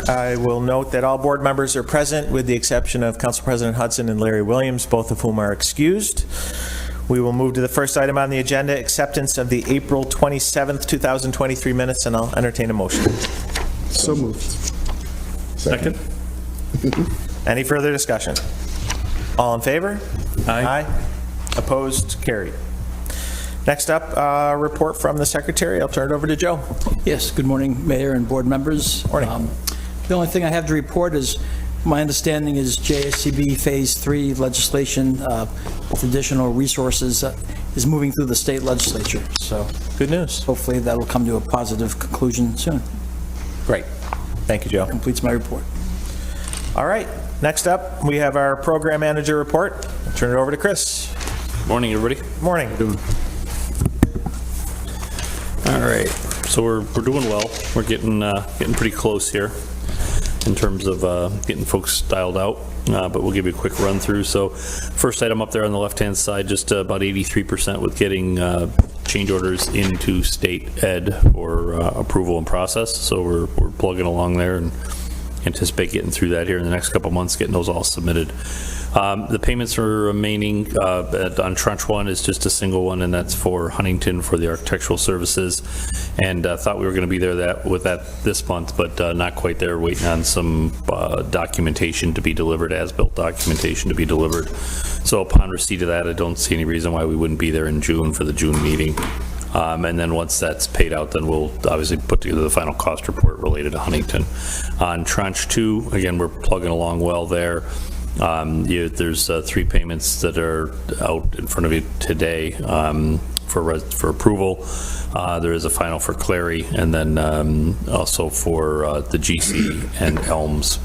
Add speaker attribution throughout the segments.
Speaker 1: I will note that all board members are present with the exception of Council President Hudson and Larry Williams, both of whom are excused. We will move to the first item on the agenda, acceptance of the April 27th, 2023 minutes, and I'll entertain a motion.
Speaker 2: So moved.
Speaker 3: Second.
Speaker 1: Any further discussion? All in favor?
Speaker 3: Aye.
Speaker 1: Opposed? Carried. Next up, report from the Secretary. I'll turn it over to Joe.
Speaker 4: Yes, good morning, Mayor and board members.
Speaker 1: Morning.
Speaker 4: The only thing I have to report is my understanding is JSCB Phase 3 legislation with additional resources is moving through the state legislature. So
Speaker 1: Good news.
Speaker 4: hopefully that will come to a positive conclusion soon.
Speaker 1: Great. Thank you, Joe.
Speaker 4: Completes my report.
Speaker 1: All right. Next up, we have our program manager report. I'll turn it over to Chris.
Speaker 3: Morning, everybody.
Speaker 1: Morning.
Speaker 3: All right, so we're doing well. We're getting pretty close here in terms of getting folks dialed out, but we'll give you a quick run through. So first item up there on the left-hand side, just about 83% with getting change orders into state ed for approval and process. So we're plugging along there and anticipate getting through that here in the next couple months, getting those all submitted. The payments are remaining on tranche 1 is just a single one, and that's for Huntington for the architectural services. And thought we were going to be there with that this month, but not quite there. Waiting on some documentation to be delivered, as-built documentation to be delivered. So upon receipt of that, I don't see any reason why we wouldn't be there in June for the June meeting. And then once that's paid out, then we'll obviously put together the final cost report related to Huntington. On tranche 2, again, we're plugging along well there. There's 3 payments that are out in front of you today for approval. There is a final for Clary, and then also for the GC and Elms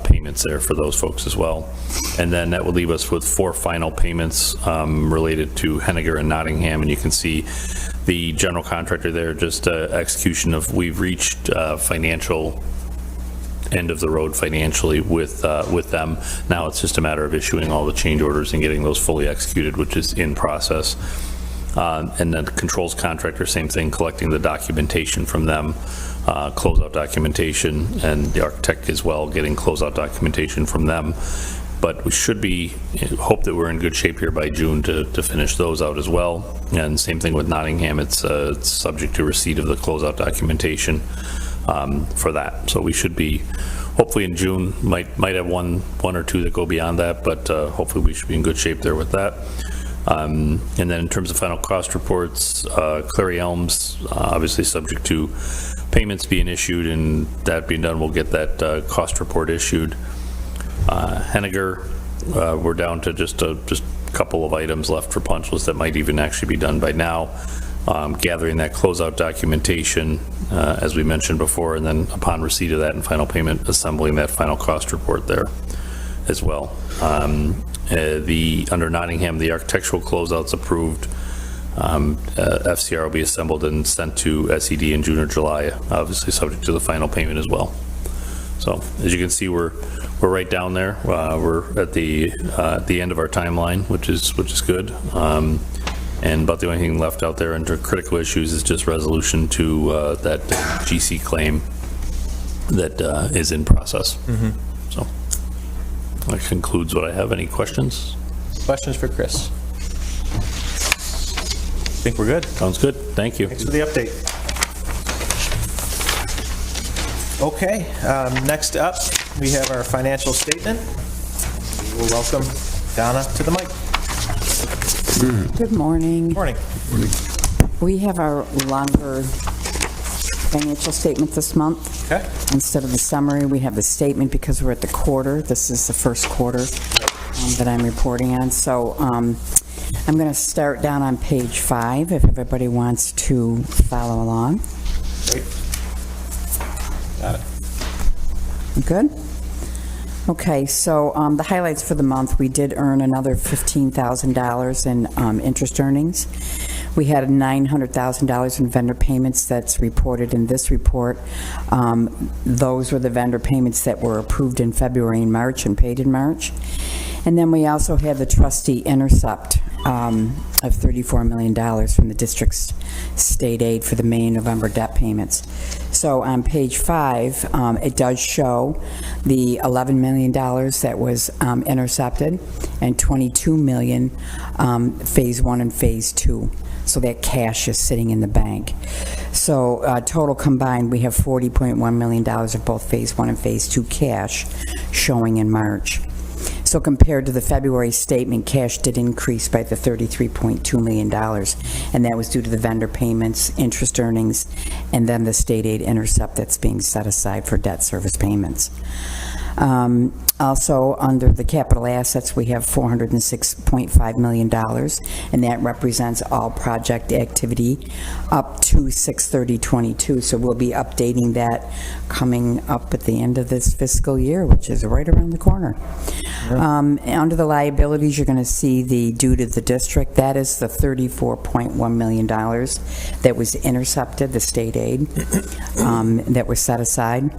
Speaker 3: payments there for those folks as well. And then that will leave us with 4 final payments related to Henniger and Nottingham, and you can see the general contractor there, just execution of, we've reached financial end of the road financially with them. Now it's just a matter of issuing all the change orders and getting those fully executed, which is in process. And then the controls contractor, same thing, collecting the documentation from them, closeout documentation, and the architect as well, getting closeout documentation from them. But we should hope that we're in good shape here by June to finish those out as well. And same thing with Nottingham, it's subject to receipt of the closeout documentation for that. So we should be hopefully in June, might have one or two that go beyond that, but hopefully we should be in good shape there with that. And then in terms of final cost reports, Clary Elms, obviously subject to payments being issued, and that being done, we'll get that cost report issued. Henniger, we're down to just a couple of items left for punch list that might even actually be done by now. Gathering that closeout documentation, as we mentioned before, and then upon receipt of that and final payment, assembling that final cost report there as well. Under Nottingham, the architectural closeout's approved. FCR will be assembled and sent to SED in June or July, obviously subject to the final payment as well. So as you can see, we're right down there. We're at the end of our timeline, which is good. And about the only thing left out there under critical issues is just resolution to that GC claim that is in process. Mm-hmm. So that concludes what I have. Any questions?
Speaker 1: Questions for Chris? I think we're good.
Speaker 3: Sounds good. Thank you.
Speaker 1: Thanks for the update. Okay, next up, we have our financial statement. We'll welcome Donna to the mic.
Speaker 5: Good morning.
Speaker 1: Morning.
Speaker 5: We have our longer financial statement this month.
Speaker 1: Okay.
Speaker 5: Instead of the summary, we have the statement because we're at the quarter. This is the first quarter that I'm reporting on. So I'm going to start down on page 5 if everybody wants to follow along.
Speaker 1: Great. Got it.
Speaker 5: Good? Okay, so the highlights for the month, we did earn another $15,000 in interest earnings. We had $900,000 in vendor payments that's reported in this report. Those were the vendor payments that were approved in February and March and paid in March. And then we also had the trustee intercept of $34 million from the district's state aid for the May and November debt payments. So on page 5, it does show the $11 million that was intercepted and $22 million Phase 1 and Phase 2. So that cash is sitting in the bank. So total combined, we have $40.1 million of both Phase 1 and Phase 2 cash showing in March. So compared to the February statement, cash did increase by the $33.2 million, and that was due to the vendor payments, interest earnings, and then the state aid intercept that's being set aside for debt service payments. Also, under the capital assets, we have $406.5 million, and that represents all project activity up to 6/30/22. So we'll be updating that coming up at the end of this fiscal year, which is right around the corner. Under the liabilities, you're going to see the due to the district. That is the $34.1 million that was intercepted, the state aid that was set aside.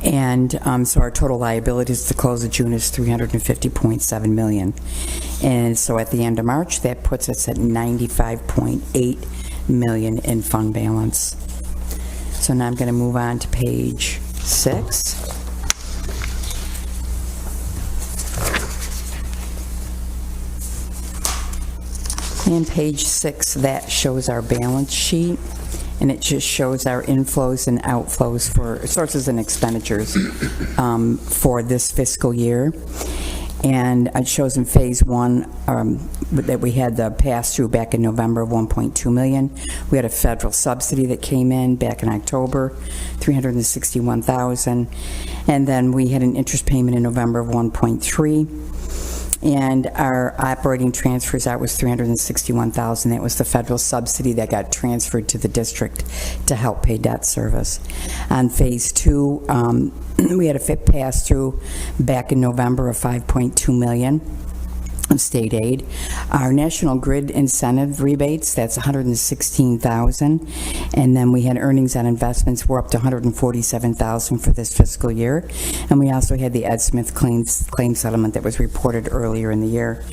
Speaker 5: And so our total liabilities to close of June is $350.7 million. And so at the end of March, that puts us at $95.8 million in fund balance. So now I'm going to move on to page 6. And page 6, that shows our balance sheet. And it just shows our inflows and outflows for sources and expenditures for this fiscal year. And it shows in Phase 1 that we had the pass-through back in November of $1.2 million. We had a federal subsidy that came in back in October, $361,000. And then we had an interest payment in November of $1.3 million. And our operating transfers out was $361,000. That was the federal subsidy that got transferred to the district to help pay debt service. On Phase 2, we had a pass-through back in November of $5.2 million of state aid. Our National Grid incentive rebates, that's $116,000. And then we had earnings on investments, we're up to $147,000 for this fiscal year. And we also had the Ed Smith claim settlement that was reported earlier in the year.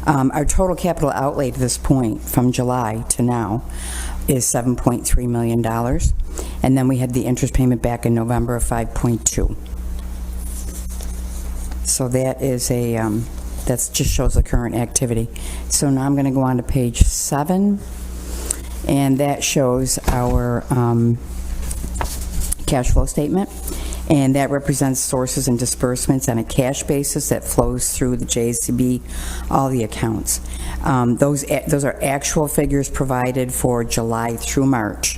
Speaker 5: Our total capital outlay to this point, from July to now, is $7.3 million. And then we had the interest payment back in November of $5.2. So that is a, that just shows the current activity. So now I'm going to go on to page 7, and that shows our cash flow statement, and that represents sources and disbursements on a cash basis that flows through the JCB, all the accounts. Those are actual figures provided for July through March.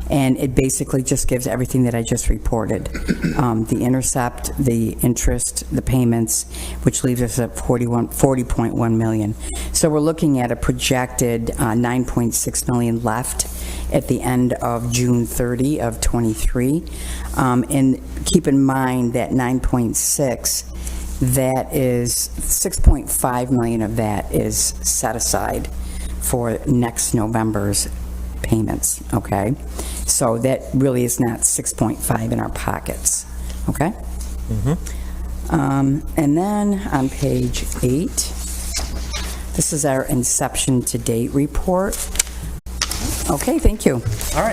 Speaker 5: And it basically just gives everything that I just reported. The intercept, the interest, the payments, which leaves us at $40.1 million. So we're looking at a projected $9.6 million left at the end of June 30 of 23. And keep in mind that 9.6, that is $6.5 million of that is set aside for next November's payments, okay? So that really is not 6.5 in our pockets, okay? And then on page 8, this is our inception to date report. Okay, thank you.
Speaker 1: All right.